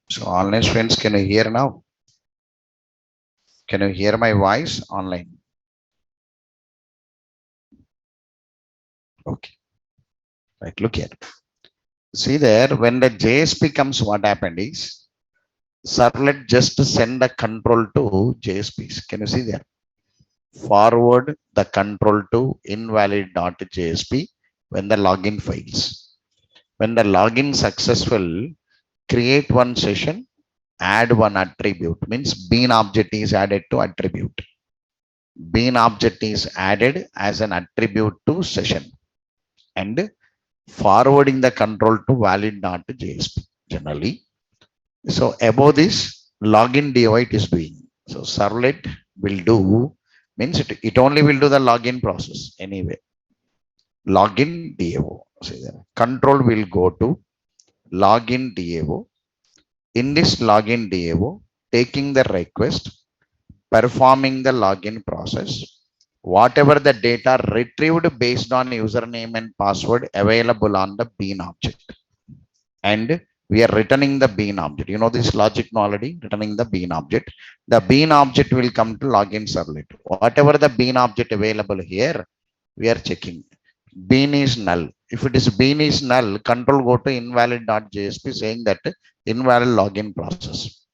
So online friends, can you hear now? Can you hear my voice online? Okay, right, look here. See there, when the JSP comes, what happened is, servlet just send the control to JSPs. Can you see there? Forward the control to invalid.jsp when the login fails. When the login successful, create one session, add one attribute. Means bean object is added to attribute. Bean object is added as an attribute to session and forwarding the control to valid.jsp generally. So above this, login DO it is doing. So servlet will do, means it only will do the login process anyway. Login DAO. See there. Control will go to login DAO. In this login DAO, taking the request, performing the login process, whatever the data retrieved based on username and password available on the bean object. And we are returning the bean object. You know this logic already, returning the bean object. The bean object will come to login servlet. Whatever the bean object available here, we are checking. Bean is null. If it is bean is null, control go to invalid.jsp saying that invalid login process.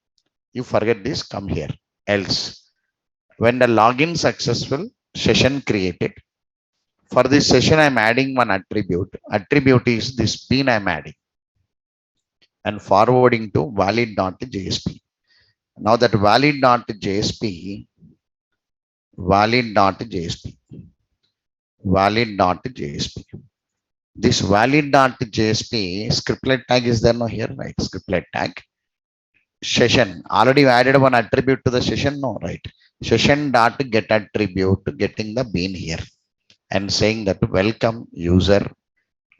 You forget this, come here. Else, when the login successful, session created. For this session, I'm adding one attribute. Attribute is this bean I'm adding and forwarding to valid.jsp. Now that valid.jsp, valid.jsp, valid.jsp. This valid.jsp scriptlet tag is there no here, right? Scriptlet tag. Session. Already added one attribute to the session, no, right? Session dot get attribute getting the bean here and saying that welcome user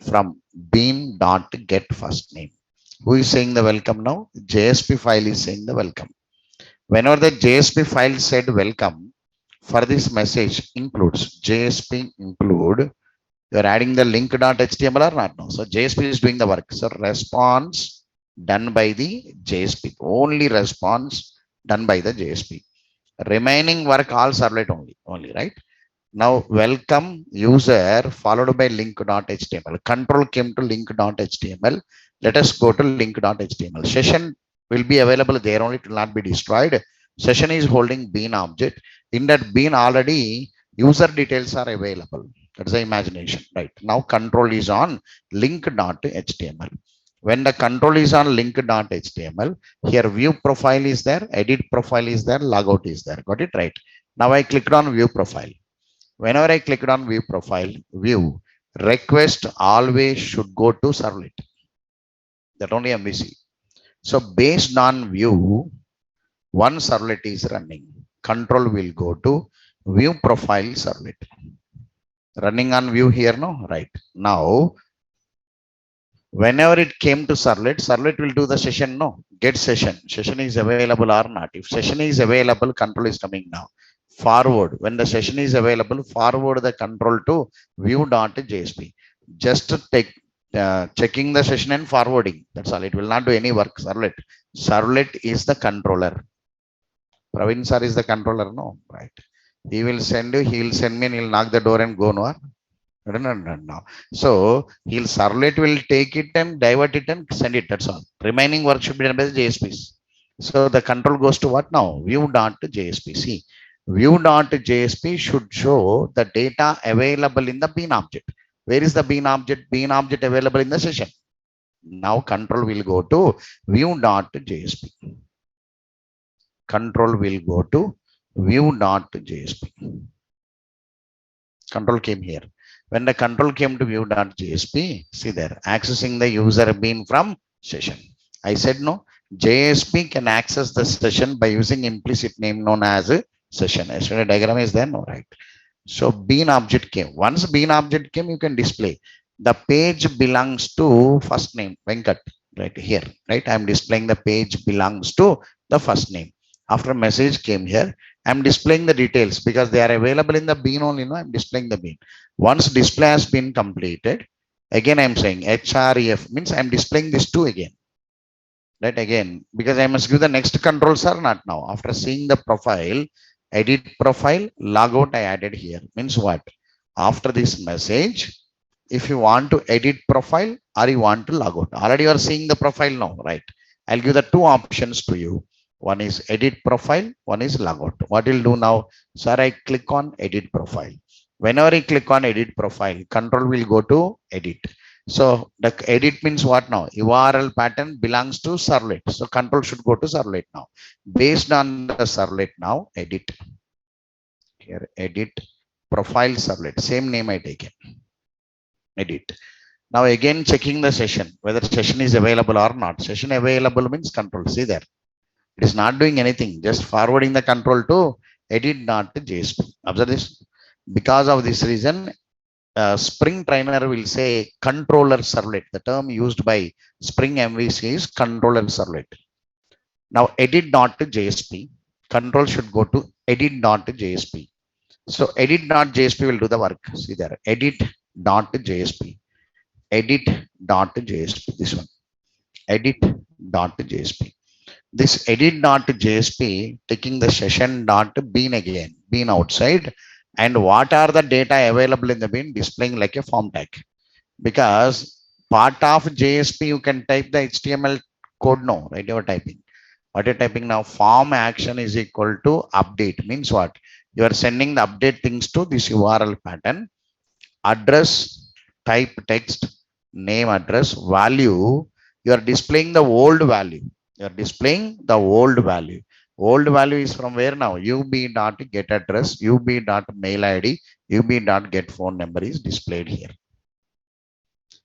from bean dot get first name. Who is saying the welcome now? JSP file is saying the welcome. Whenever the JSP file said welcome, for this message includes JSP include, you're adding the link.html or not? No. So JSP is doing the work. So response done by the JSP. Only response done by the JSP. Remaining work all servlet only, right? Now welcome user followed by link.html. Control came to link.html. Let us go to link.html. Session will be available there only, it will not be destroyed. Session is holding bean object. In that bean already user details are available. That's the imagination, right? Now control is on link.html. When the control is on link.html, here view profile is there, edit profile is there, logout is there. Got it right? Now I clicked on view profile. Whenever I clicked on view profile, view request always should go to servlet. That only MVC. So based on view, one servlet is running. Control will go to view profile servlet. Running on view here, no? Right. Now, whenever it came to servlet, servlet will do the session, no? Get session. Session is available or not. If session is available, control is coming now. Forward. When the session is available, forward the control to view.jsp. Just take checking the session and forwarding. That's all. It will not do any work. Servlet. Servlet is the controller. Praveen sir is the controller, no? Right. He will send you, he will send me and he'll knock the door and go, no? No. So he'll servlet will take it and divert it and send it. That's all. Remaining work should be done by the JSPs. So the control goes to what now? View.jsp. See, view.jsp should show the data available in the bean object. Where is the bean object? Bean object available in the session. Now control will go to view.jsp. Control will go to view.jsp. Control came here. When the control came to view.jsp, see there, accessing the user bean from session. I said no, JSP can access the session by using implicit name known as a session. Yesterday diagram is there, no, right? So bean object came. Once bean object came, you can display. The page belongs to first name, Venkat, right here, right? I'm displaying the page belongs to the first name. After message came here, I'm displaying the details because they are available in the bean only. No, I'm displaying the bean. Once display has been completed, again I'm saying href means I'm displaying this two again. Right, again, because I must give the next controls or not now. After seeing the profile, edit profile, logout I added here. Means what? After this message, if you want to edit profile or you want to log out, already you are seeing the profile now, right? I'll give the two options to you. One is edit profile, one is logout. What you'll do now, sir, I click on edit profile. Whenever I click on edit profile, control will go to edit. So the edit means what now? URL pattern belongs to servlet. So control should go to servlet now. Based on the servlet now, edit here, edit profile servlet. Same name I take it. Edit. Now again checking the session, whether session is available or not. Session available means control. See there. It is not doing anything, just forwarding the control to edit.jsp. Observe this. Because of this reason, Spring Trainer will say controller servlet. The term used by Spring MVC is controller servlet. Now edit.jsp, control should go to edit.jsp. So edit.jsp will do the work. See there, edit.jsp, edit.jsp, this one, edit.jsp. This edit.jsp taking the session dot bean again, bean outside, and what are the data available in the bean displaying like a form tag. Because part of JSP you can type the HTML code now, right? You are typing. What you're typing now, form action is equal to update. Means what? You are sending the update things to this URL pattern, address, type text, name, address, value. You are displaying the old value. You are displaying the old value. Old value is from where now? ub.get address, ub.mail ID, ub.get phone number is displayed here.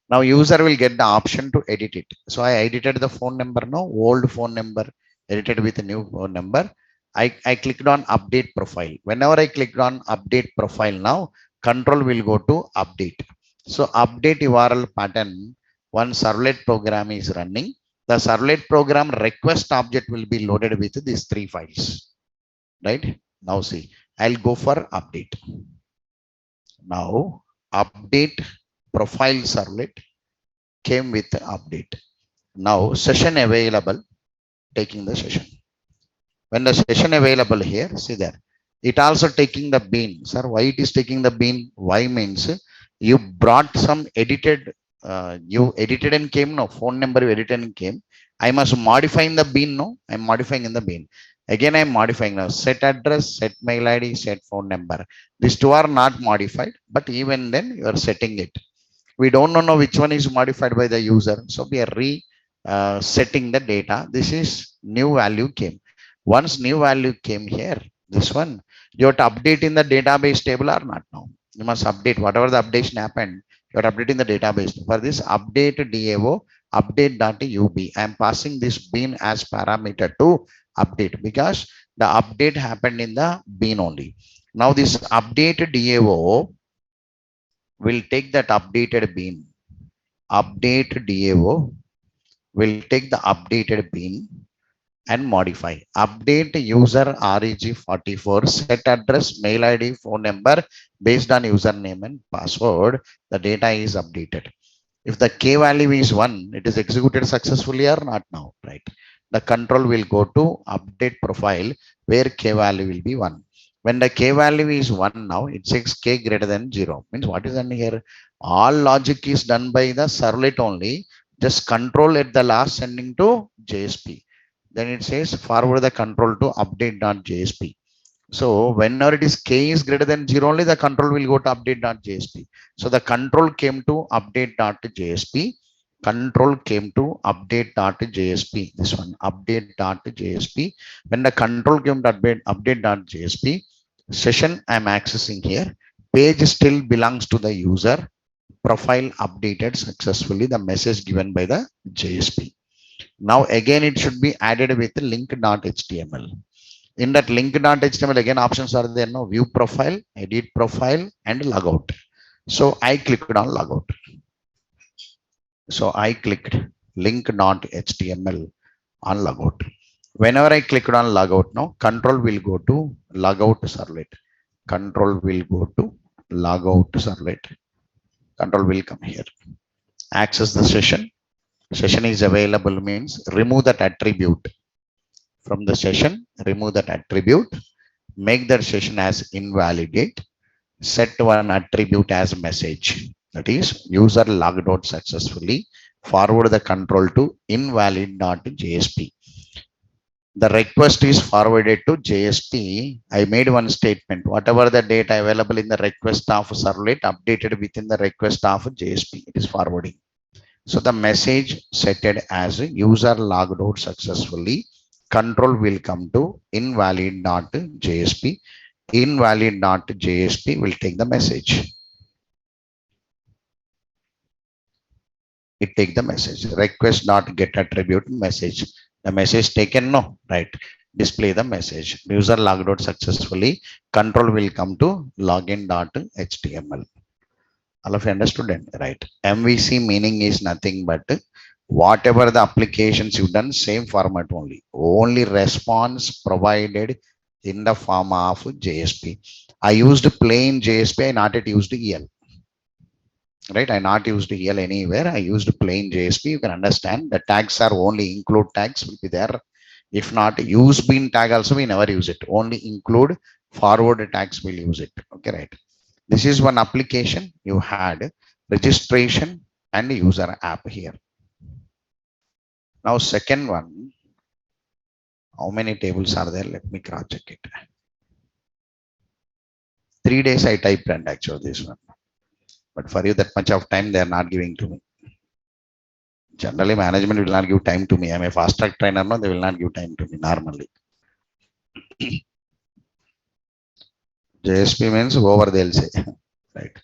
Now user will get the option to edit it. So I edited the phone number now, old phone number edited with a new phone number. I clicked on update profile. Whenever I clicked on update profile now, control will go to update. So update URL pattern, one servlet program is running. The servlet program request object will be loaded with these three files. Right? Now see, I'll go for update. Now update profile servlet came with the update. Now session available, taking the session. When the session available here, see there, it also taking the bean. Sir, why it is taking the bean? Why means you brought some edited, you edited and came, no, phone number you edited and came. I must modify in the bean, no, I'm modifying in the bean. Again, I'm modifying now, set address, set mail ID, set phone number. These two are not modified, but even then you are setting it. We don't know which one is modified by the user, so we are setting the data. This is new value came. Once new value came here, this one, you have to update in the database table or not. Now you must update whatever the updation happened. You are updating the database. For this update DAO, update.ub, I am passing this bean as parameter to update, because the update happened in the bean only. Now this update DAO will take that updated bean. Update DAO will take the updated bean and modify. Update user reg44, set address, mail ID, phone number based on username and password. The data is updated. If the k value is 1, it is executed successfully or not now, right? The control will go to update profile where k value will be 1. When the k value is 1 now, it says k greater than 0. Means what is done here? All logic is done by the servlet only. Just control at the last sending to JSP. Then it says forward the control to update.jsp. So whenever it is k is greater than 0 only, the control will go to update.jsp. So the control came to update.jsp. Control came to update.jsp. This one, update.jsp. When the control came to update.jsp, session I'm accessing here. Page still belongs to the user. Profile updated successfully. The message given by the JSP. Now again, it should be added with link.html. In that link.html, again, options are there now: view profile, edit profile, and logout. So I clicked on logout. So I clicked link.html on logout. Whenever I clicked on logout now, control will go to logout servlet. Control will go to logout servlet. Control will come here. Access the session. Session is available means remove that attribute from the session, remove that attribute, make that session as invalidate, set one attribute as message. That is user logged out successfully. Forward the control to invalid.jsp. The request is forwarded to JSP. I made one statement. Whatever the data available in the request of servlet updated within the request of JSP. It is forwarding. So the message set it as user logged out successfully. Control will come to invalid.jsp. Invalid.jsp will take the message. It take the message. Request not get attribute message. The message taken, no, right? Display the message. User logged out successfully. Control will come to login.html. All of you understood it, right? MVC meaning is nothing but whatever the applications you've done, same format only. Only response provided in the form of JSP. I used plain JSP, I not yet used EL. Right? I not used EL anywhere. I used plain JSP. You can understand the tags are only include tags will be there. If not use bin tag also, we never use it. Only include forward tags will use it. Okay, right? This is one application you had registration and user app here. Now second one, how many tables are there? Let me cross check it. 3 days I typed and actually this one, but for you that much of time they are not giving to me. Generally management will not give time to me. I'm a fast track trainer, no, they will not give time to me normally. JSP means over they'll say. Right.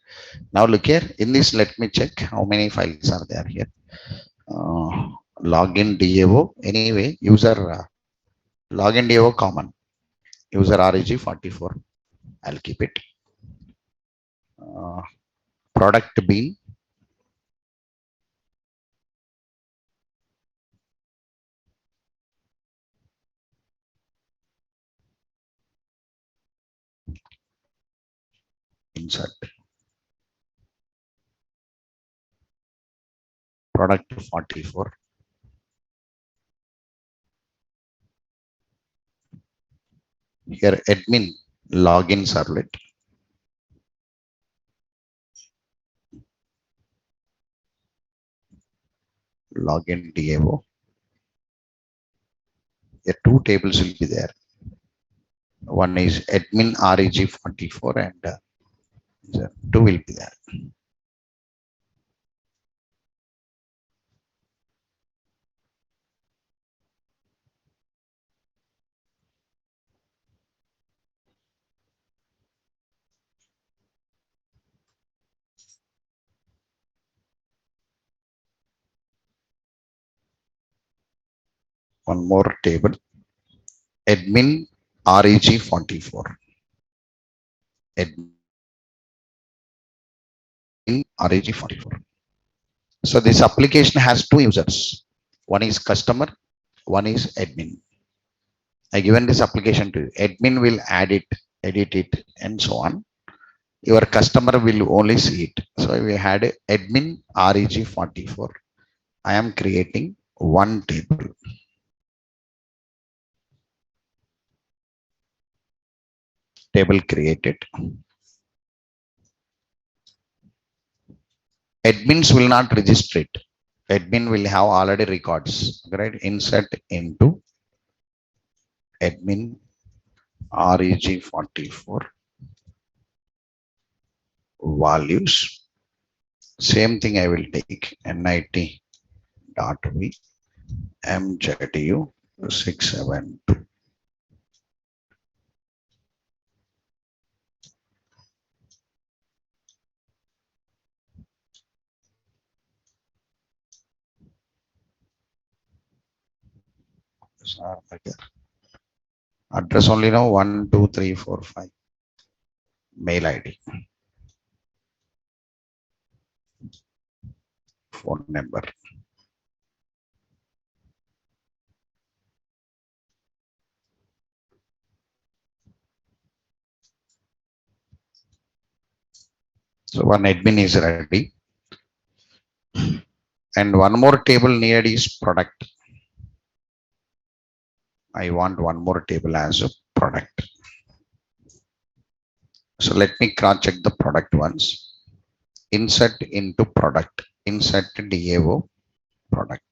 Now look here in this, let me check how many files are there here. Login DAO anyway, user login DAO common, user REG44. I'll keep it. Product bean, insert product 44. Here admin login servlet, login DAO. Here two tables will be there. One is admin REG44 and two will be there. One more table, admin REG44. Admin REG44. So this application has two users. One is customer, one is admin. I given this application to you. Admin will add it, edit it, and so on. Your customer will only see it. So we had admin REG44. I am creating one table. Table created. Admins will not register it. Admin will have already records. Right? Insert into admin REG44 values. Same thing I will take NIT dot v mju 672. Address only now 1, 2, 3, 4, 5. Mail ID, phone number. So one admin is ready. And one more table needed is product. I want one more table as a product. So let me cross check the product once. Insert into product. Insert DAO product.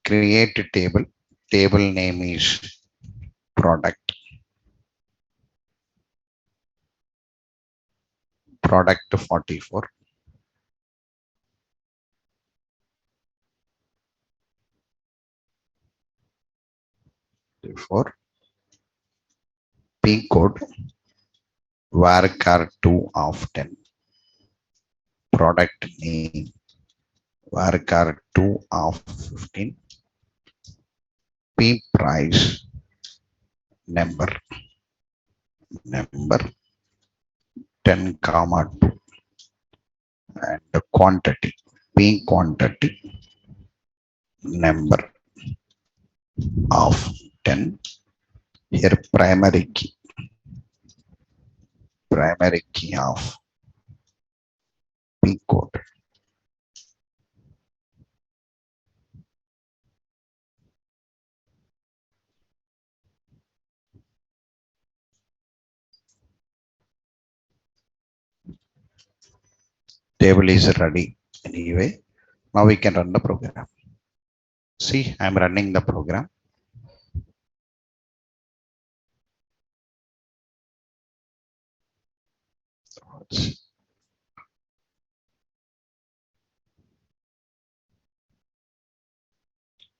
Create a table. Table name is product. Product 44. For P code varchar 2 of 10. Product name varchar 2 of 15. P price number 10 comma 2 and the quantity P quantity number of 10. Here primary key of P code. Table is ready anyway. Now we can run the program. See, I'm running the program.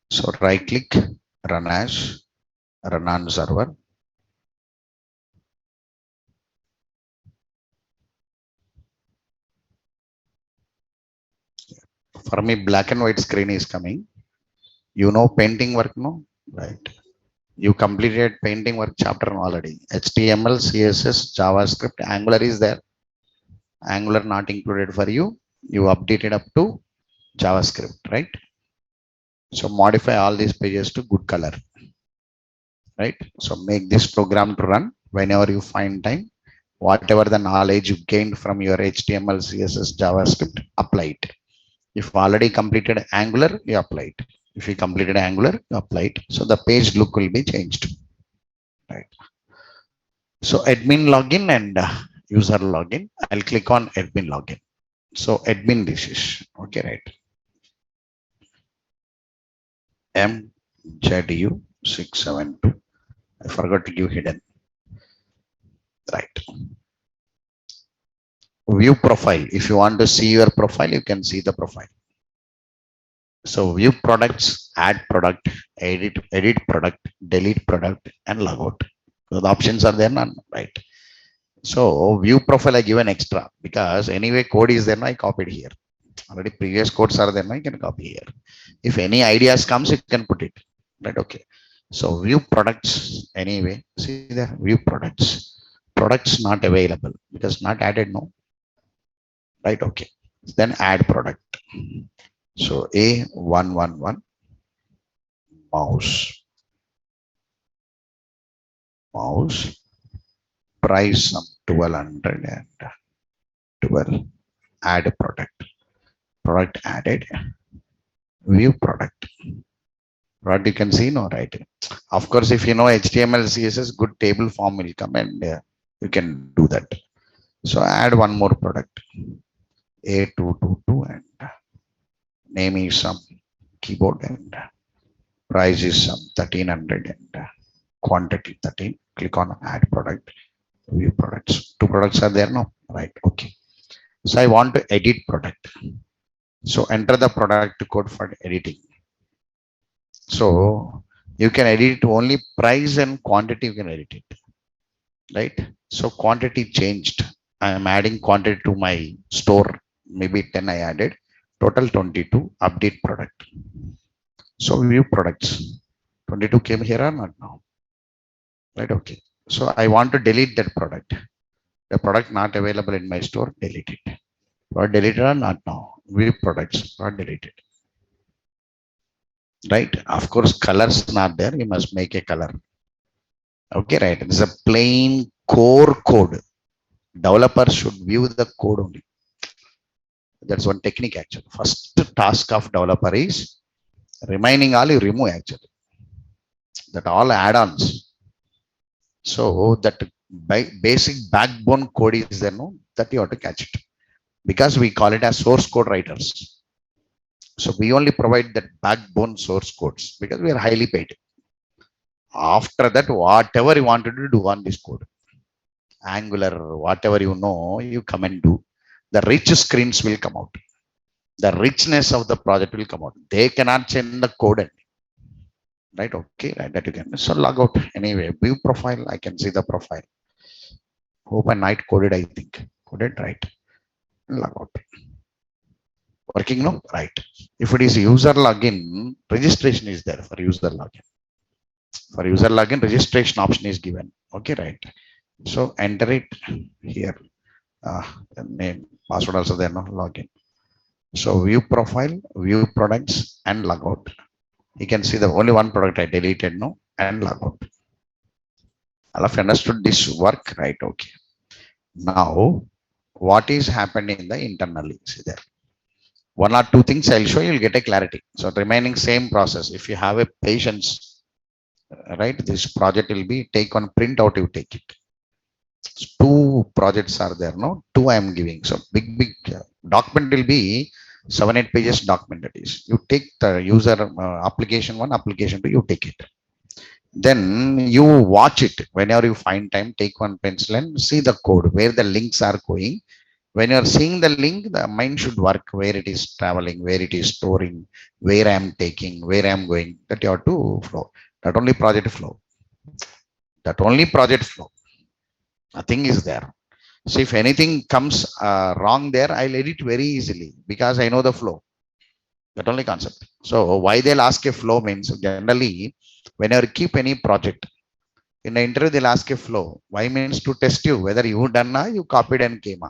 So right click, run as, run on server. For me, black and white screen is coming. You know painting work, no? Right. You completed painting work chapter already. HTML, CSS, JavaScript, Angular is there. Angular not included for you. You updated up to JavaScript, right? So modify all these pages to good color, right? So make this program to run whenever you find time. Whatever the knowledge you gained from your HTML, CSS, JavaScript, apply it. If already completed Angular, you apply it. If you completed Angular, you apply it. So the page look will be changed. Right. So admin login and user login. I'll click on admin login. So admin this is okay, right? MJDU672. I forgot to give hidden. Right. View profile. If you want to see your profile, you can see the profile. So view products, add product, edit product, delete product, and logout. So the options are there, none, right? So view profile I given extra because anyway code is there, I copied here. Already previous codes are there, I can copy here. If any ideas comes, you can put it, right? Okay. So view products anyway. See the view products. Products not available because not added, no, right? Okay. Then add product. So A111 mouse price some 1200 and 12 add product added view product you can see, no, right? Of course, if you know HTML, CSS, good table form will come and you can do that. So add one more product A222 and name is some keyboard and price is some 1300 and quantity 13. Click on add product, view products. Two products are there, no, right? Okay. So I want to edit product. So enter the product code for editing. So you can edit only price and quantity, you can edit it, right? So quantity changed. I am adding quantity to my store, maybe 10 I added. Total 22, update product. So view products. 22 came here or not now? Right, okay. So I want to delete that product. The product not available in my store, delete it. Or deleted or not now? View products, or deleted. Right? Of course, colors not there. You must make a color. Okay, right. It's a plain core code. Developer should view the code only. That's one technique actually. First task of developer is remaining all you remove actually. That all add-ons. So that basic backbone code is there, no? That you have to catch it. Because we call it as source code writers. So we only provide that backbone source codes because we are highly paid. After that, whatever you wanted to do on this code, Angular, whatever you know, you come and do. The rich screens will come out. The richness of the project will come out. They cannot change the code. Right, okay, right, that you can. So log out anyway. View profile, I can see the profile. Hope I night coded, I think. Coded, right. Log out. Working, no? Right. If it is user login, registration is there for user login. For user login, registration option is given. Okay, right. So enter it here. Name, password also there, no? Login. So view profile, view products, and logout. You can see the only one product I deleted, no? And logout. All of you understood this work, right? Okay. Now, what is happening in the internally? See there. One or two things I'll show you, you'll get a clarity. So remaining same process. If you have a patience, right? This project will be take on print out, you take it. Two projects are there, no? Two I am giving. So big document will be 7-8 pages document that is. You take the user application one, application two, you take it. Then you watch it whenever you find time, take one pencil and see the code where the links are going. When you are seeing the link, the mind should work where it is traveling, where it is storing, where I am taking, where I am going. That you have to flow. That only project flow. That only project flow. Nothing is there. So if anything comes wrong there, I'll edit very easily because I know the flow. That only concept. So why they'll ask a flow means generally whenever keep any project in the interview they'll ask a flow. Why means to test you whether you done you copied and came.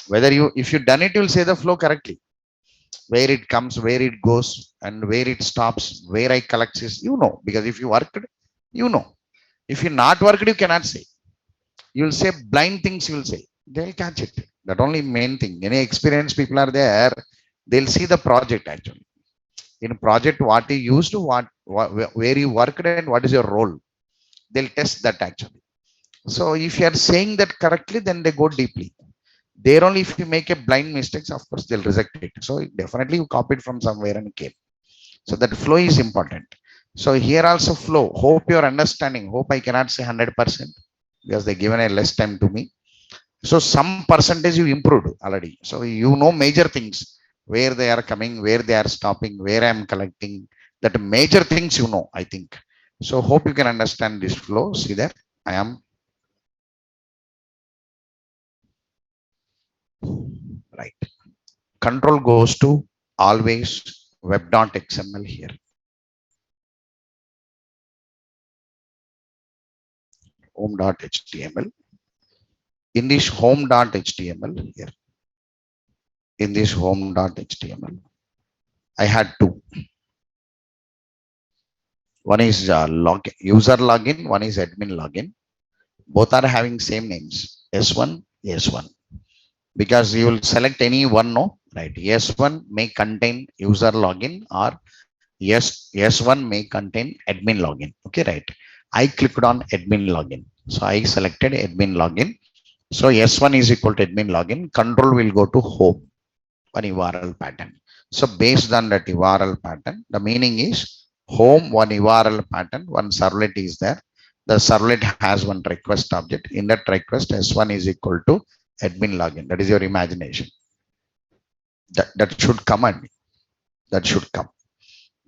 Whether you if you done it, you'll say the flow correctly. Where it comes, where it goes, and where it stops, where I collect this, you know, because if you worked, you know. If you not worked, you cannot say. You'll say blind things, you'll say. They'll catch it. That only main thing. Any experienced people are there, they'll see the project actually. In project, what you used, what where you worked and what is your role. They'll test that actually. So if you are saying that correctly, then they go deeply. There only if you make a blind mistakes, of course, they'll reject it. So definitely you copied from somewhere and came. So that flow is important. So here also flow. Hope you're understanding. Hope I cannot say 100% because they given a less time to me. So some percentage you improved already. So you know major things, where they are coming, where they are stopping, where I am collecting. That major things you know, I think. So hope you can understand this flow. See there, I am right. Control goes to always web.xml here. Home.html. In this home.html here, in this home.html, I had two. One is user login, one is admin login. Both are having same names, S1, S1. Because you will select any one, no, right? S1 may contain user login or S1 may contain admin login. Okay, right? I clicked on admin login. So I selected admin login. So S1 is equal to admin login. Control will go to home, one URL pattern. So based on that URL pattern, the meaning is home, one URL pattern, one servlet is there. The servlet has one request object. In that request, S1 is equal to admin login. That is your imagination. That should come and that should come.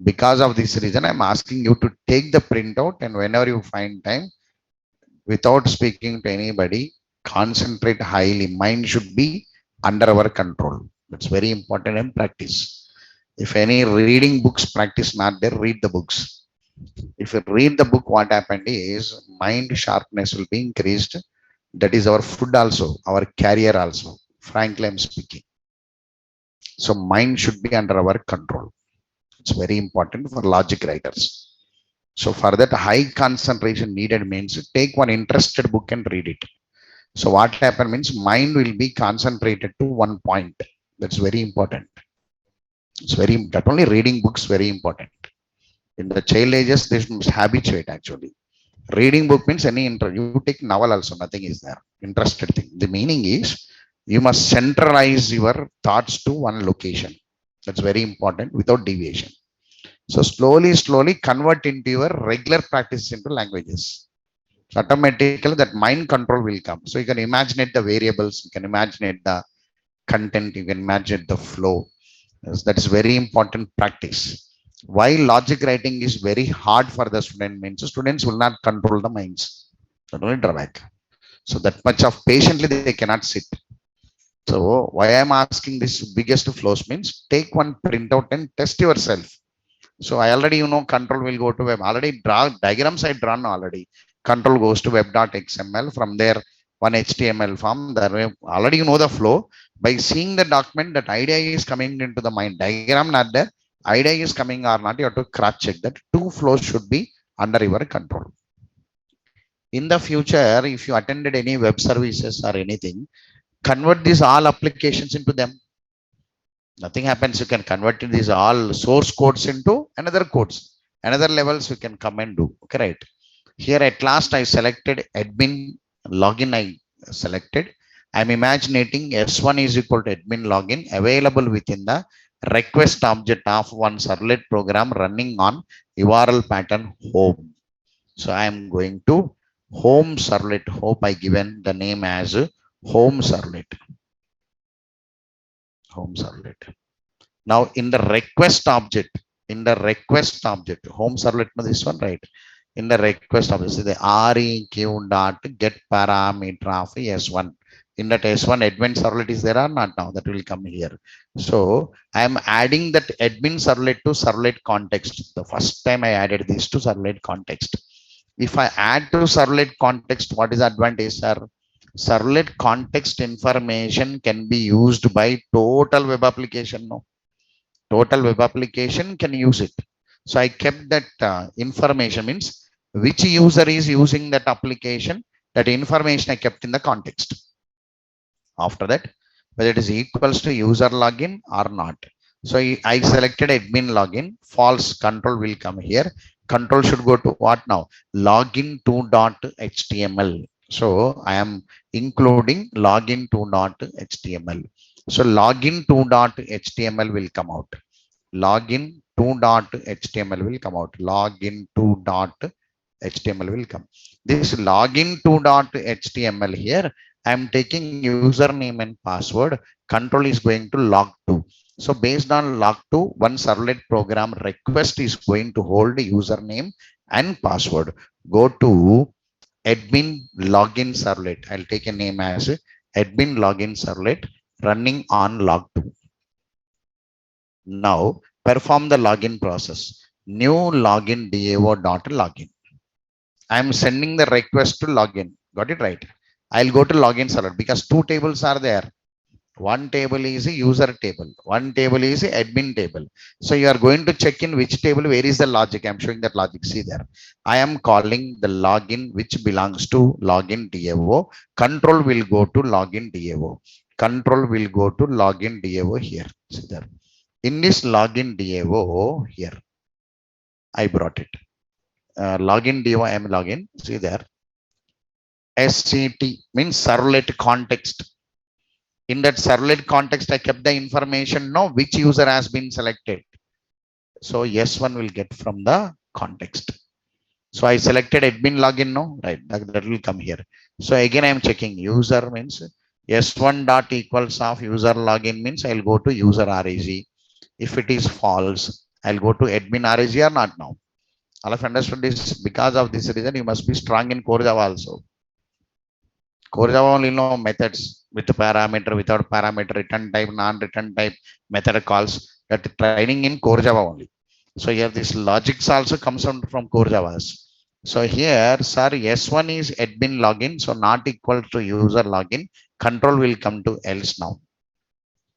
Because of this reason, I'm asking you to take the printout and whenever you find time, without speaking to anybody, concentrate highly. Mind should be under our control. That's very important in practice. If any reading books practice not there, read the books. If you read the book, what happened is mind sharpness will be increased. That is our food also, our career also. Frankly, I'm speaking. So mind should be under our control. It's very important for logic writers. So for that, high concentration needed means take one interested book and read it. So what happen means mind will be concentrated to one point. That's very important. It's very, not only reading books very important. In the child ages, they must habituate actually. Reading book means any you take novel also, nothing is there. Interested thing. The meaning is you must centralize your thoughts to one location. That's very important without deviation. So slowly convert into your regular practice into languages. So automatically that mind control will come. So you can imagine the variables, you can imagine the content, you can imagine the flow. Yes, that is very important practice. Why logic writing is very hard for the student means students will not control the minds. That only drawback. So that much of patiently they cannot sit. So why I'm asking this biggest flows means take one printout and test yourself. So I already, control will go to web. Already draw diagrams I drawn already. Control goes to web.xml. From there, one HTML form. There already you know the flow. By seeing the document, that idea is coming into the mind. Diagram not there. Idea is coming or not. You have to cross check that. Two flows should be under your control. In the future, if you attended any web services or anything, convert these all applications into them. Nothing happens. You can convert these all source codes into another codes, another levels you can come and do. Okay, right. Here at last I selected admin login. I selected. I'm imagining S1 is equal to admin login available within the request object of one servlet program running on URL pattern home. So I am going to home servlet. Hope I given the name as home servlet. Home servlet. Now in the request object, home servlet, this one, right? In the request object, see the req dot get parameter of S1. In that S1 admin servlet is there or not now? That will come here. So I am adding that admin servlet to servlet context. The first time I added this to servlet context. If I add to servlet context, what is the advantage, sir? Servlet context information can be used by total web application. No, total web application can use it. So I kept that information means which user is using that application, that information I kept in the context. After that, whether it is equals to user login or not. So I selected admin login, false, control will come here. Control should go to what now? Login to .html. So I am including login to .html. So login to .html will come out. Login to .html will come out. Login to .html will come. This login to .html here, I am taking username and password. Control is going to log2. So based on log2, one servlet program request is going to hold username and password. Go to admin login servlet. I'll take a name as admin login servlet running on log2. Now perform the login process. New login DAO.login. I am sending the request to login. Got it right? I'll go to login server because two tables are there. One table is a user table. One table is a admin table. So you are going to check in which table, where is the logic. I'm showing that logic. See there. I am calling the login which belongs to login DAO. Control will go to login DAO. Control will go to login DAO here. See there. In this login DAO here, I brought it. Login DAO, I am login. See there. SCT means servlet context. In that servlet context, I kept the information, know which user has been selected. So S1 will get from the context. So I selected admin login, no, right? That will come here. So again, I am checking user means S1 dot equals of user login means I'll go to user RAG. If it is false, I'll go to admin RAG or not now. All of understood this. Because of this reason, you must be strong in Core Java also. Core Java only know methods. with the parameter, without parameter, return type, non-return type, method calls. That training in core Java only. So here this logics also comes out from core Javas. So here, sir, S1 is admin login, so not equal to user login. Control will come to else now.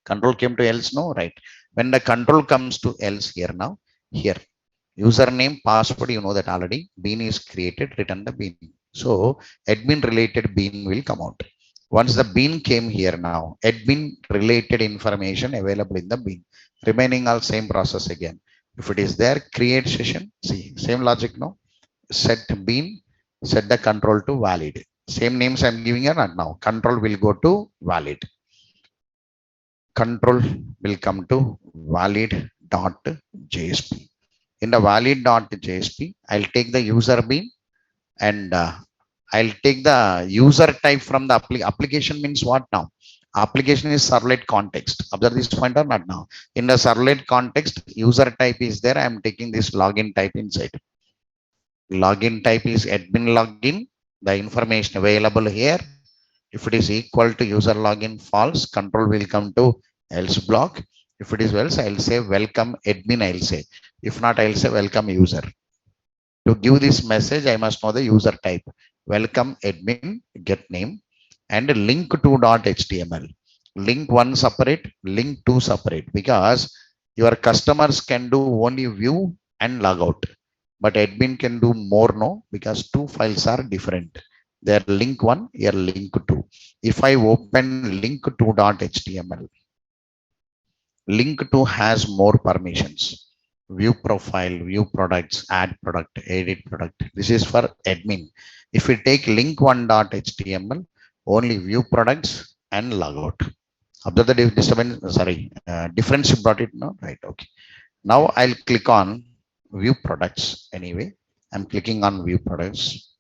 Control came to else now, right? When the control comes to else here now, here username, password, you know that already. Bean is created, return the bean. So admin related bean will come out. Once the bean came here now, admin related information available in the bean. Remaining all same process again. If it is there, create session. See, same logic now. Set bean, set the control to valid. Same names I'm giving here not now. Control will go to valid. Control will come to valid.jsp. In the valid.jsp, I'll take the user bean and I'll take the user type from the application means what now? Application is servlet context. Observe this point or not now? In the servlet context, user type is there. I'm taking this login type inside. Login type is admin login. The information available here. If it is equal to user login false, control will come to else block. If it is else, I'll say welcome admin, I'll say. If not, I'll say welcome user. To give this message, I must know the user type. Welcome admin, get name, and link to.html. Link one separate, link two separate, because your customers can do only view and log out. But admin can do more, no, because two files are different. They are link one, here link two. If I open link to.html, link to has more permissions. View profile, view products, add product, edit product. This is for admin. If we take link one.html, only view products and logout. Observe the disturbance, sorry, difference you brought it now, right? Okay. Now I'll click on view products anyway. I'm clicking on view products.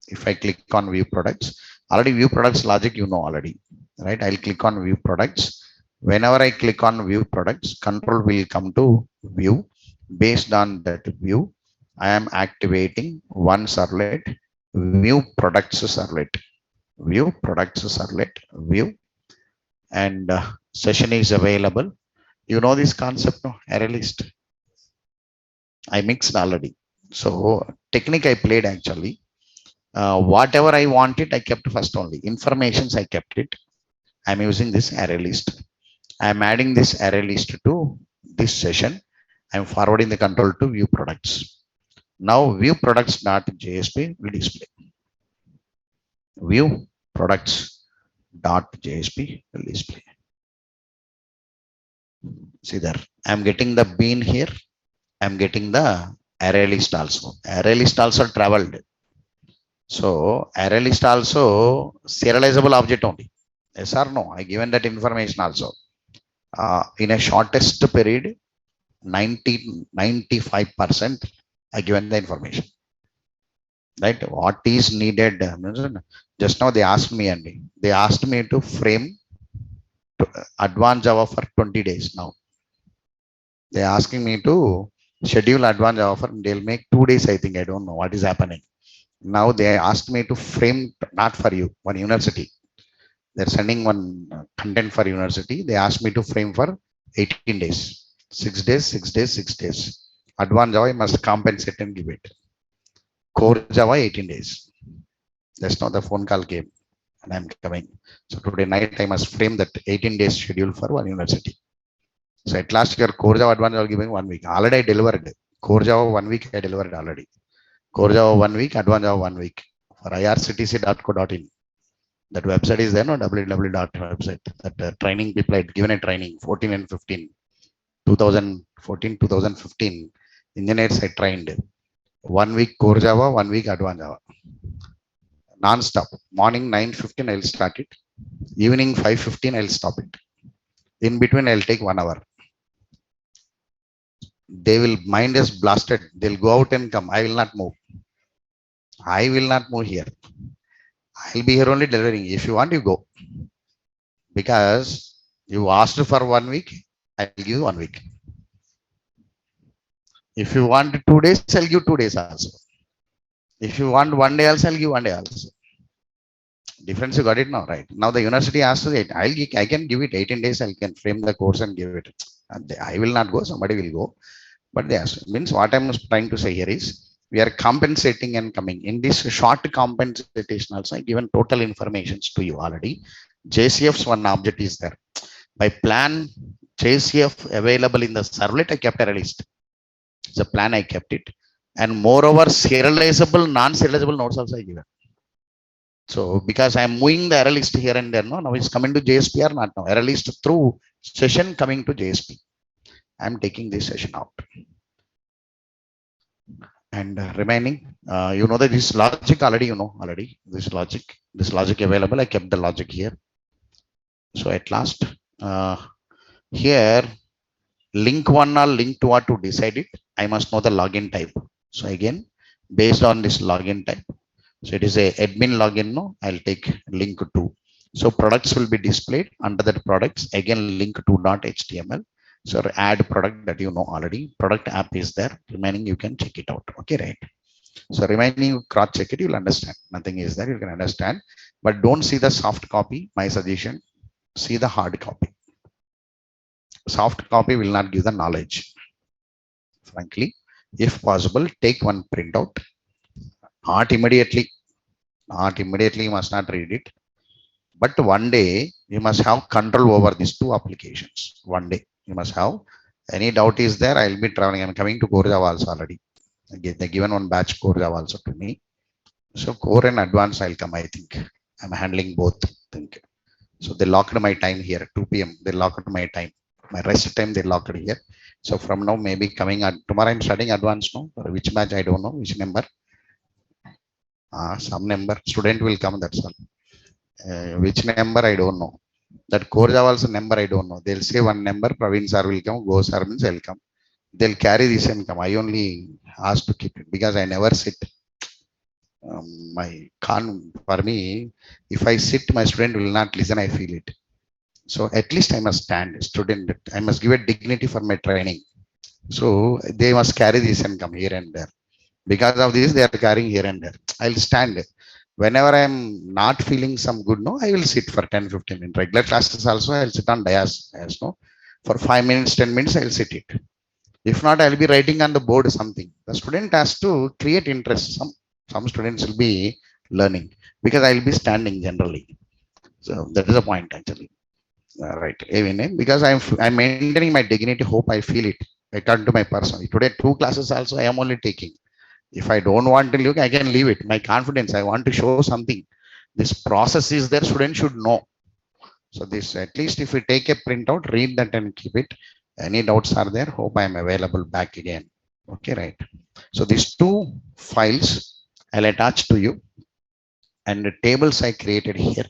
If I click on view products, already view products logic, you know already, right? I'll click on view products. Whenever I click on view products, control will come to view. Based on that view, I am activating one servlet, view products servlet, view products servlet, view, and session is available. You know this concept, no? Array list. I mixed already. So technique I played actually. Whatever I wanted, I kept first only. Informations I kept it. I'm using this array list. I'm adding this array list to this session. I'm forwarding the control to view products. Now view products.jsp will display. View products.jsp will display. See there. I'm getting the bean here. I'm getting the array list also. Array list also traveled. So array list also serializable object only. Yes or no? I given that information also. In a shortest period, 95% I given the information. Right? What is needed? Just now they asked me, and they asked me to frame advanced Java for 20 days now. They're asking me to schedule advanced Java for, they'll make 2 days, I think. I don't know what is happening. Now they asked me to frame, not for you, one university. They're sending one content for university. They asked me to frame for 18 days. 6 days, 6 days, 6 days. Advanced Java, I must compensate and give it. Core Java, 18 days. That's not the phone call came and I'm coming. So today night I must frame that 18 days schedule for one university. So at last your Core Java Advanced Java giving 1 week. Already I delivered. Core Java 1 week I delivered already. Core Java 1 week, Advanced Java 1 week for irctc.co.in. That website is there, no, www.website. That training people had given a training 14 and 15, 2014, 2015. Engineers I trained 1 week Core Java, 1 week Advanced Java. Non-stop. Morning 9:15 I'll start it. Evening 5:15 I'll stop it. In between I'll take 1 hour. They will mind us blasted. They'll go out and come. I will not move. I will not move here. I'll be here only delivering. If you want, you go. Because you asked for 1 week, I'll give you 1 week. If you want 2 days, I'll give 2 days also. If you want 1 day also, I'll give 1 day also. Difference you got it now, right? Now the university asks it. I can give it 18 days. I can frame the course and give it. And I will not go. Somebody will go. But they ask. Means what I'm trying to say here is we are compensating and coming in this short compensation. Also, I given total informations to you already. JCF's one object is there. By plan JCF available in the servlet, I kept a list. The plan I kept it, and moreover serializable, non-serializable nodes also I given. So because I'm moving the error list here and there, no, now it's coming to JSP or not now. Error list through session coming to JSP. I'm taking this session out. And remaining, you know that this logic already, you know, already this logic available. I kept the logic here. So at last, here, link one or link two are to decide it. I must know the login type. So again, based on this login type, so it is a admin login. No, I'll take link to. So products will be displayed under that products. Again, link to .html. So add product that you know already. Product app is there. Remaining you can check it out. Okay, right? So remaining you cross check it. You'll understand. Nothing is there. You can understand. But don't see the soft copy. My suggestion: see the hard copy. Soft copy will not give the knowledge. Frankly, if possible, take one printout. Not immediately. Not immediately. You must not read it. But one day you must have control over these two applications. One day you must have. Any doubt is there? I'll be traveling. I'm coming to Core Java also already. They given one batch Core Java also to me. So core and advanced I'll come. I think I'm handling both. Think. So they locked my time here. 2 p.m. They locked my time. My rest time they locked here. So from now maybe coming tomorrow I'm studying advanced. No, or which batch I don't know. Which number? Some number student will come. That's all. Which number I don't know. That core Java also number I don't know. They'll say one number, Praveen sir will come, Go sir means I'll come. They'll carry this and come. I only ask to keep it because I never sit. For me, if I sit, my student will not listen. I feel it. So at least I must stand. Student, I must give a dignity for my training. So they must carry this and come here and there. Because of this, they are carrying here and there. I'll stand. Whenever I'm not feeling some good, no, I will sit for 10-15 minutes. Regular classes also, I'll sit on dais, no. For 5 minutes, 10 minutes, I'll sit it. If not, I'll be writing on the board something. The student has to create interest. Some students will be learning because I'll be standing generally. So that is the point actually. Right. Because I'm maintaining my dignity, hope I feel it. I turn to my person. Today, 2 classes also I am only taking. If I don't want to look, I can leave it. My confidence, I want to show something. This process is there, students should know. So this, at least if we take a printout, read that and keep it. Any doubts are there? Hope I am available back again. Okay, right. So these 2 files I'll attach to you, and the tables I created here.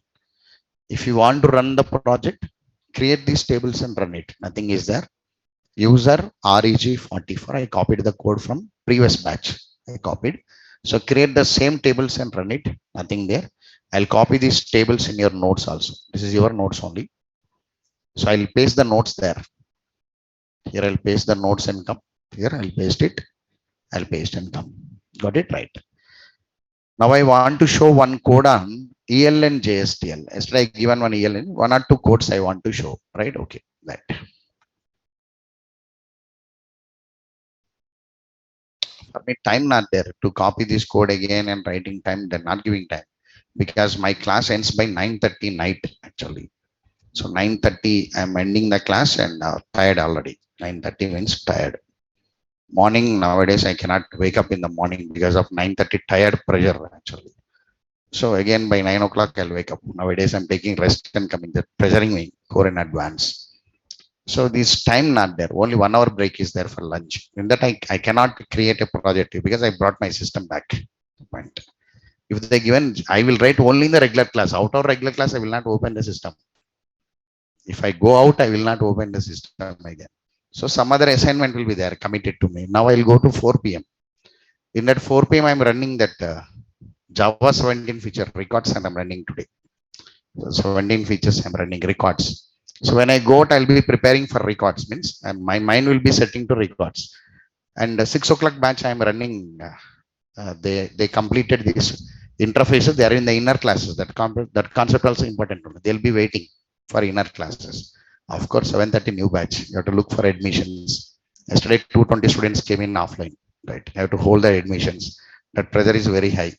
If you want to run the project, create these tables and run it. Nothing is there. User reg44. I copied the code from previous batch. I copied. So create the same tables and run it. Nothing there. I'll copy these tables in your notes also. This is your notes only. So I'll paste the notes there. Here I'll paste the notes and come. Here I'll paste it. I'll paste and come. Got it right. Now I want to show one code on ELN JSTL. Yesterday I given one ELN, 1 or 2 codes I want to show. Right? Okay. Right. For me, time not there to copy this code again and writing time. They're not giving time because my class ends by 9:30 night actually. So 9:30 I'm ending the class and tired already. 9:30 means tired. Morning nowadays I cannot wake up in the morning because of 9:30 tired pressure actually. So again by 9 o'clock I'll wake up. Nowadays I'm taking rest and coming. They're pressuring me core in advance. So this time not there. Only 1 hour break is there for lunch. In that I cannot create a project because I brought my system back. Point. If they given, I will write only in the regular class. Out of regular class, I will not open the system. If I go out, I will not open the system again. So some other assignment will be there committed to me. Now I'll go to 4 p.m. In that 4 p.m. I'm running that Java 17 feature records and I'm running today. So 17 features I'm running records. So when I go out, I'll be preparing for records. Means my mind will be setting to records. And 6 o'clock batch I'm running. They completed this Interfaces, they are in the inner classes. That concept also important. They'll be waiting for inner classes. Of course, 7:30 new batch. You have to look for admissions. Yesterday, 220 students came in offline. Right, you have to hold the admissions. That pressure is very high.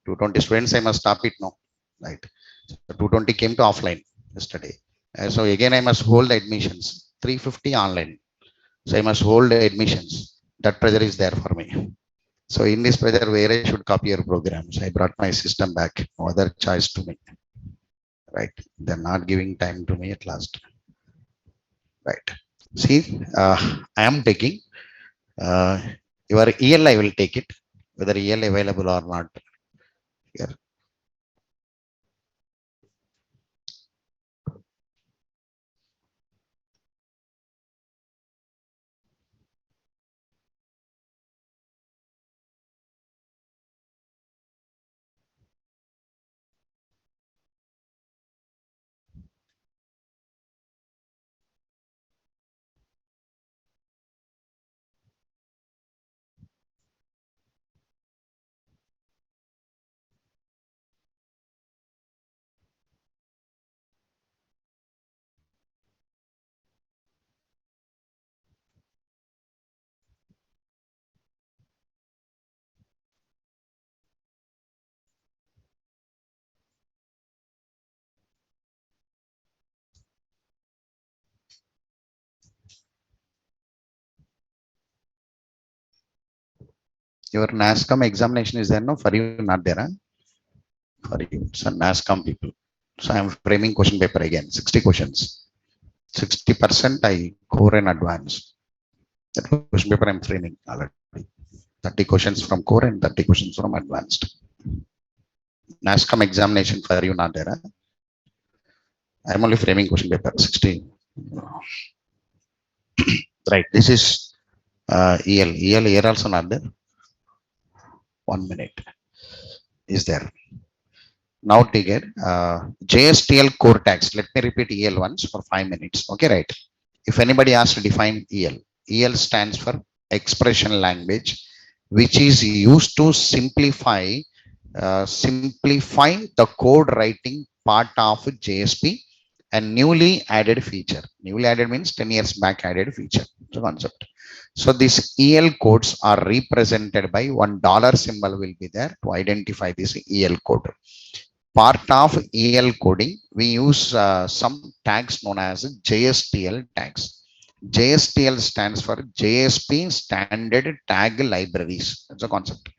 220 students, I must stop it now. Right. So 220 came to offline yesterday. So again, I must hold the admissions. 350 online. So I must hold the admissions. That pressure is there for me. So in this pressure, where I should copy your programs, I brought my system back. No other choice to me. Right. They're not giving time to me at last. Right. See, I am taking your EL. I will take it, whether EL available or not. Here. Your NASCOM examination is there, no? For you, not there, huh? For you, so NASCOM people. So I'm framing question paper again, 60 questions. 60% I core and advanced. That question paper I'm framing already. 30 questions from core and 30 questions from advanced. NASCOM examination for you, not there, huh? I'm only framing question paper, 60. Right, this is EL. EL here also not there. 1 minute is there. Now take it. JSTL core tags. Let me repeat EL once for 5 minutes. Okay, right. If anybody asks to define EL, EL stands for expression language, which is used to simplify the code writing part of JSP and newly added feature. Newly added means 10 years back added feature. The concept. So these EL codes are represented by $1 symbol will be there to identify this EL code. Part of EL coding, we use some tags known as JSTL tags. JSTL stands for JSP Standard Tag Libraries. That's a concept.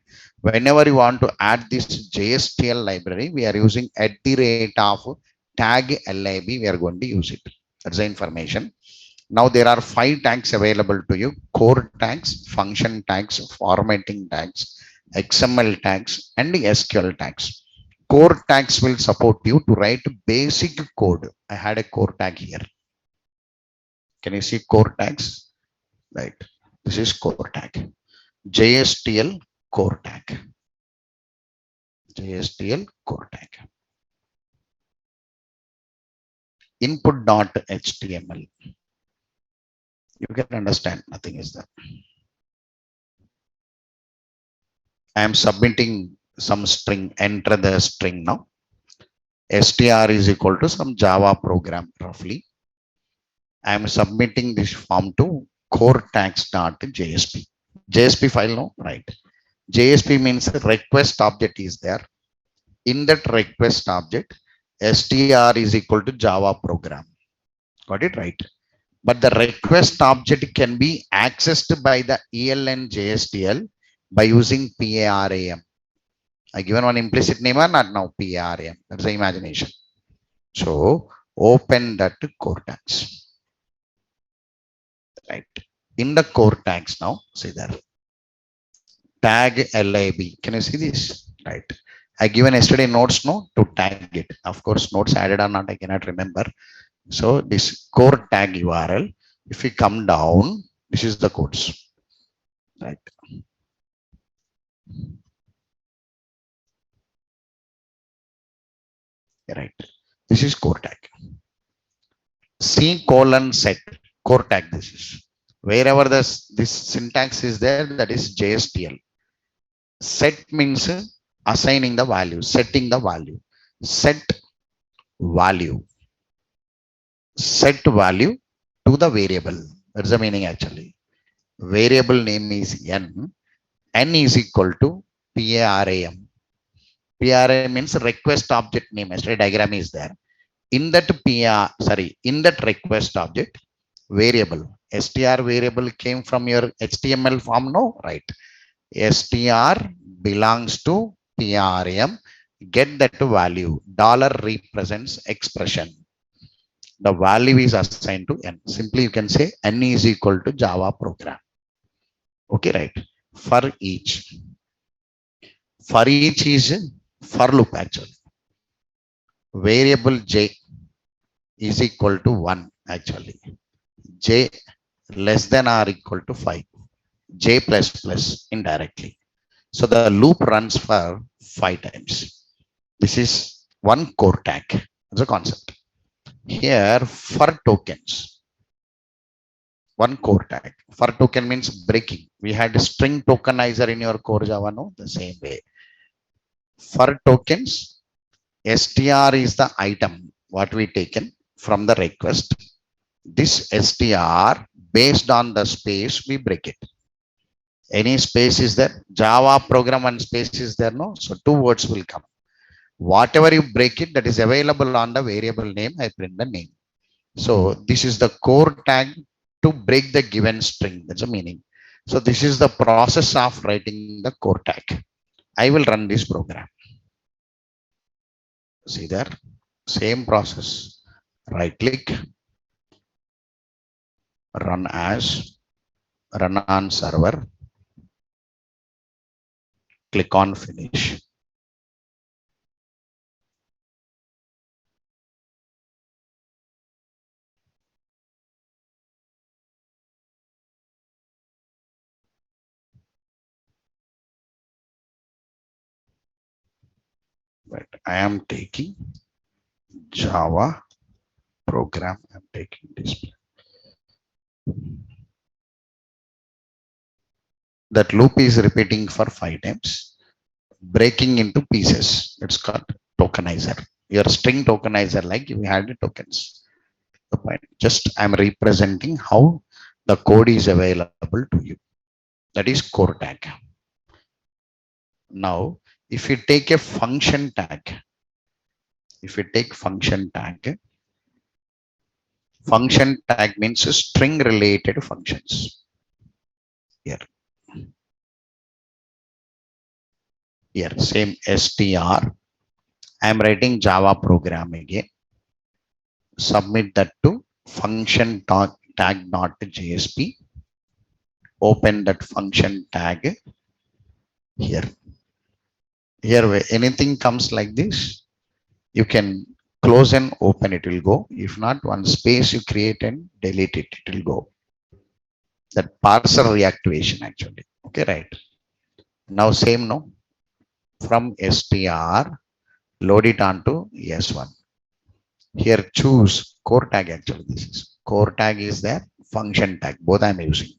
Whenever you want to add this JSTL library, we are using at the rate of tag lib. We are going to use it. That's the information. Now there are 5 tags available to you: core tags, function tags, formatting tags, XML tags, and SQL tags. Core tags will support you to write basic code. I had a core tag here. Can you see core tags? Right. This is core tag. JSTL core tag. JSTL core tag. Input.html. You can understand, nothing is there. I am submitting some string, enter the string now. str is equal to some Java program roughly. I am submitting this form to core tags.jsp. JSP file now, right? JSP means request object is there. In that request object, str is equal to Java program. Got it right? But the request object can be accessed by the ELN JSTL by using PARAM. I given one implicit name or not now PARAM. That's the imagination. So open that core tags. Right. In the core tags now, see there. Tag lib. Can you see this? Right. I given yesterday notes no to tag it. Of course, notes added or not, I cannot remember. So this core tag URL, if we come down, this is the codes. Right. Right. This is core tag. C:set core tag. This is wherever this syntax is there, that is JSTL. Set means assigning the value, setting the value. Set value. Set value to the variable. That's the meaning actually. Variable name is n. N is equal to PARAM. PARAM means request object name. Yesterday diagram is there. In that in that request object variable, str variable came from your HTML form, no, right? Str belongs to PRM. Get that value. Dollar represents expression. The value is assigned to n. Simply you can say n is equal to Java program. Okay, right? For each. For each is for loop actually. Variable j is equal to 1 actually. J less than or equal to 5. J plus plus indirectly. So the loop runs for 5 times. This is one core tag. That's a concept. Here for tokens, one core tag. For token means breaking. We had a string tokenizer in your core Java, no? The same way. For tokens, str is the item what we taken from the request. This str based on the space we break it. Any space is there, Java program and space is there, no? So two words will come. Whatever you break it, that is available on the variable name, I print the name. So this is the core tag to break the given string. That's the meaning. So this is the process of writing the core tag. I will run this program. See there, same process. Right click, run as, run on server, click on finish. Right. I am taking Java program. I'm taking display. That loop is repeating for 5 times, breaking into pieces. It's called tokenizer. Your string tokenizer, like we had the tokens. The point. Just I'm representing how the code is available to you. That is core tag. Now, if you take a function tag, function tag means string related functions. Here, same str. I'm writing Java program again. Submit that to function tag.jsp. Open that function tag here. Here, where anything comes like this, you can close and open, it will go. If not, one space you create and delete it, it will go. That parser reactivation actually. Okay, right. Now same, no? From str, load it onto s1. Here choose core tag actually. This is core tag is there, function tag, both I'm using.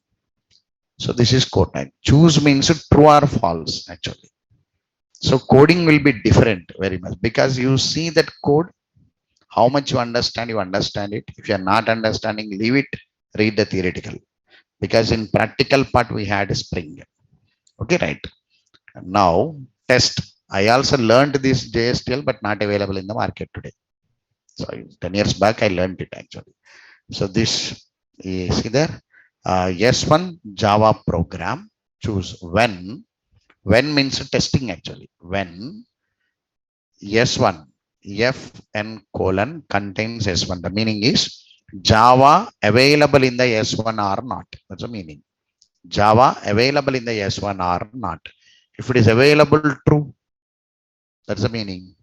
So this is core tag. Choose means true or false actually. So coding will be different very much because you see that code. How much you understand it. If you are not understanding, leave it, read the theoretical. Because in practical part, we had a Spring. Okay, right. Now, test. I also learned this JSTL, but not available in the market today. So 10 years back, I learned it actually. So this, see there, S1 Java program, choose when means testing actually. When S1 fn colon contains S1. The meaning is Java available in the S1 or not. That's the meaning. Java available in the S1 or not. If it is available, true. That's the meaning.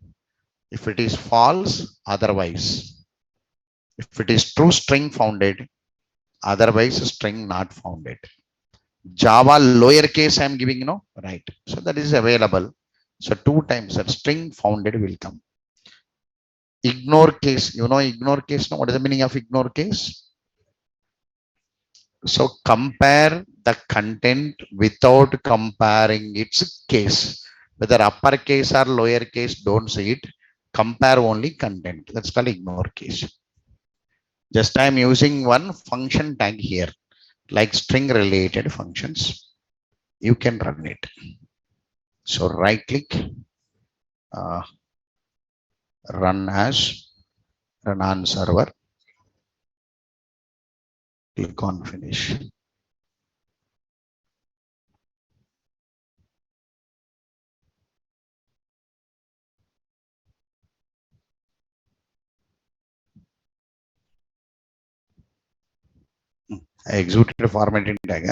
If it is false, otherwise. If it is true, string founded. Otherwise, string not founded. Java lowercase I am giving, right. So that is available. So 2 times that string founded will come. Ignore case, ignore case. Now, what is the meaning of ignore case? So compare the content without comparing its case. Whether uppercase or lowercase, don't see it. Compare only content. That's called ignore case. Just I'm using one function tag here, like string related functions. You can run it. So right click, uh, run as, run on server, click on finish. I executed formatting tag.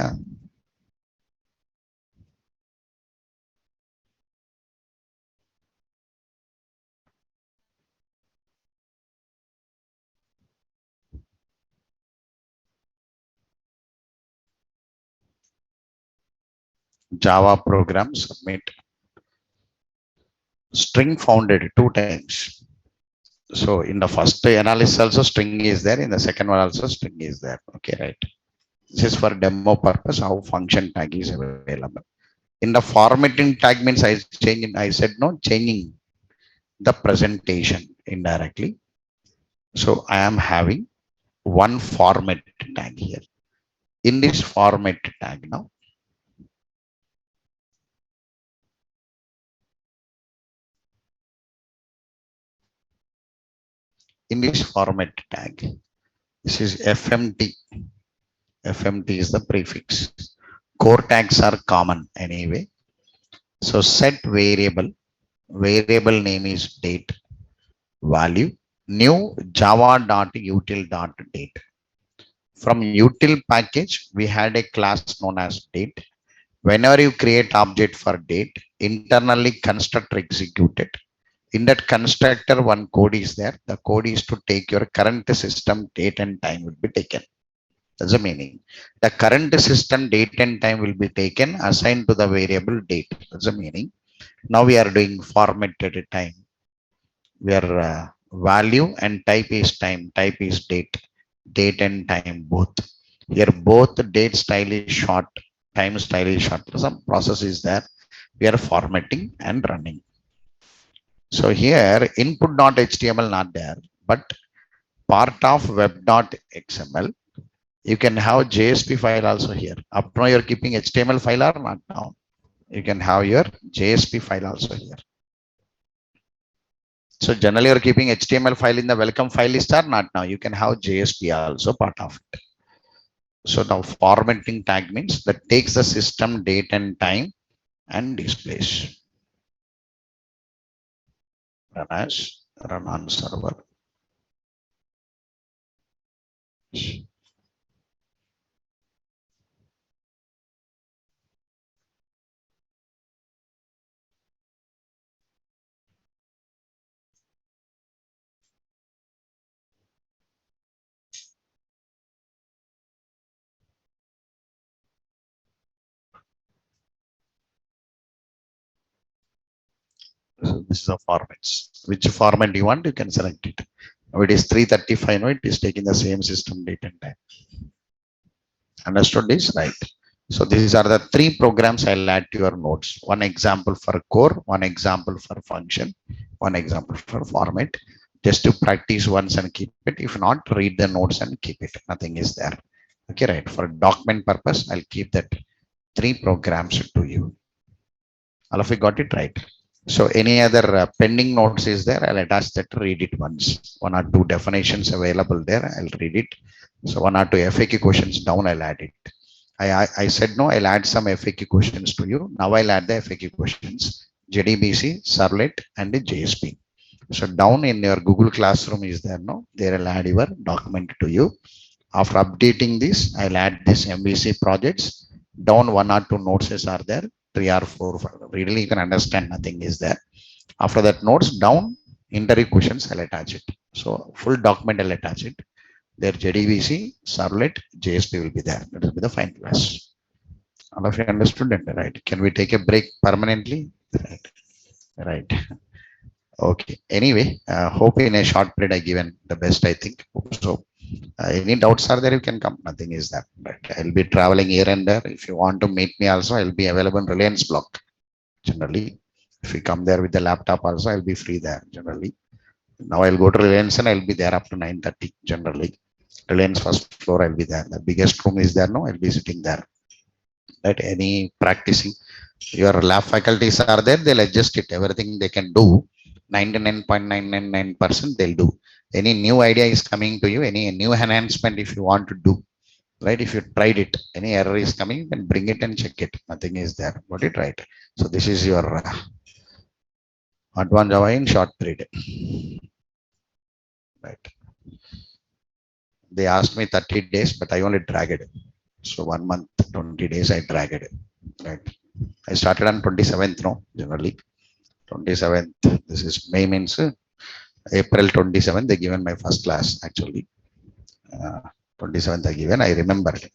Java program submit. String founded 2 times. So in the first analysis also string is there. In the second one also string is there. Okay, right. This is for demo purpose how function tag is available. In the formatting tag means I said no, changing the presentation indirectly. So I am having one format tag here. In this format tag now, in this format tag, this is FMT. FMT is the prefix. Core tags are common anyway. So set variable. Variable name is date. Value new java.util.date. From util package, we had a class known as date. Whenever you create object for date, internally constructor executed. In that constructor, one code is there. The code is to take your current system date and time will be taken. That's the meaning. The current system date and time will be taken, assigned to the variable date. That's the meaning. Now we are doing formatted time, where value and type is time, type is date, date and time both. Here both date style is short, time style is short. Some process is there. We are formatting and running. So here input.html not there, but part of web.xml. You can have JSP file also here. Up now you're keeping HTML file or not now. You can have your JSP file also here. So generally you're keeping HTML file in the welcome file list or not now. You can have JSP also part of it. So now formatting tag means that takes the system date and time and displays. Run as, run on server. So this is the formats. Which format you want, you can select it. Now it is 335. No, it is taking the same system date and time. Understood this, right? So these are the 3 programs I'll add to your notes. One example for core, one example for function, one example for format. Just to practice once and keep it. If not, read the notes and keep it. Nothing is there. Okay, right. For document purpose, I'll keep that 3 programs to you. All of you got it right. So any other pending notes is there, I'll attach that, read it once. 1 or 2 definitions available there, I'll read it. So 1 or 2 FAQ questions down, I'll add it. I said no, I'll add some FAQ questions to you. Now I'll add the FAQ questions. JDBC, Servlet, and the JSP. So down in your Google Classroom is there, no? There I'll add your document to you. After updating this, I'll add this MVC projects. Down 1 or 2 notes are there. 3 or 4. Really, you can understand nothing is there. After that notes down, interview questions, I'll attach it. So full document, I'll attach it. There JDBC, Servlet, JSP will be there. That will be the final class. All of you understood it, right? Can we take a break permanently? Right. Right. Okay. Anyway, hope in a short period I given the best, I think. So any doubts are there, you can come. Nothing is that. Right. I'll be traveling here and there. If you want to meet me also, I'll be available in Reliance block generally. If you come there with the laptop also, I'll be free there generally. Now I'll go to Reliance and I'll be there up to 9:30 generally. Reliance first floor, I'll be there. The biggest room is there. No, I'll be sitting there. Right? Any practicing, your lab faculties are there. They'll adjust it. Everything they can do. 99.999% they'll do. Any new idea is coming to you. Any new enhancement if you want to do. Right? If you tried it, any error is coming, you can bring it and check it. Nothing is there. Got it right. So this is your advanced Java in short period. Right. They asked me 30 days, but I only dragged it. So 1 month, 20 days, I dragged it. Right. I started on 27th, no, generally. 27th, this is May means April 27th, they given my first class actually. 27th I given, I remembered.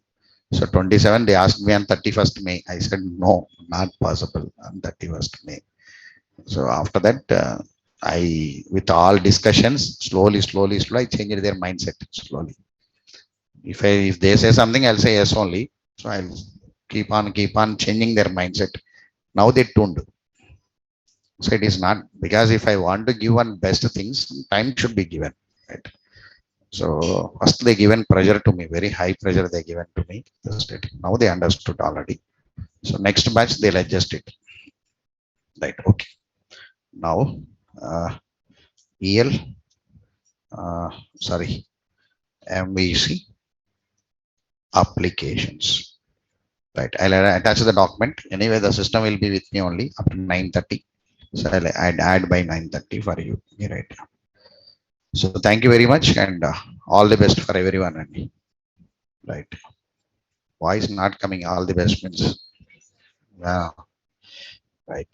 So 27th, they asked me on 31st May. I said, no, not possible on 31st May. So after that, with all discussions, slowly, I changed their mindset slowly. If they say something, I'll say yes only. So I'll keep on changing their mindset. Now they tuned. So it is not, because if I want to give one best things, time should be given. Right. So first they given pressure to me, very high pressure they given to me. Now they understood already. So next batch they'll adjust it. Right. Okay. Now EL, sorry, MVC applications. Right. I'll attach the document. Anyway, the system will be with me only up to 9:30. So I'll add by 9:30 for you. Right. So thank you very much, and all the best for everyone. Right. Why is not coming? All the best means. Yeah. Right.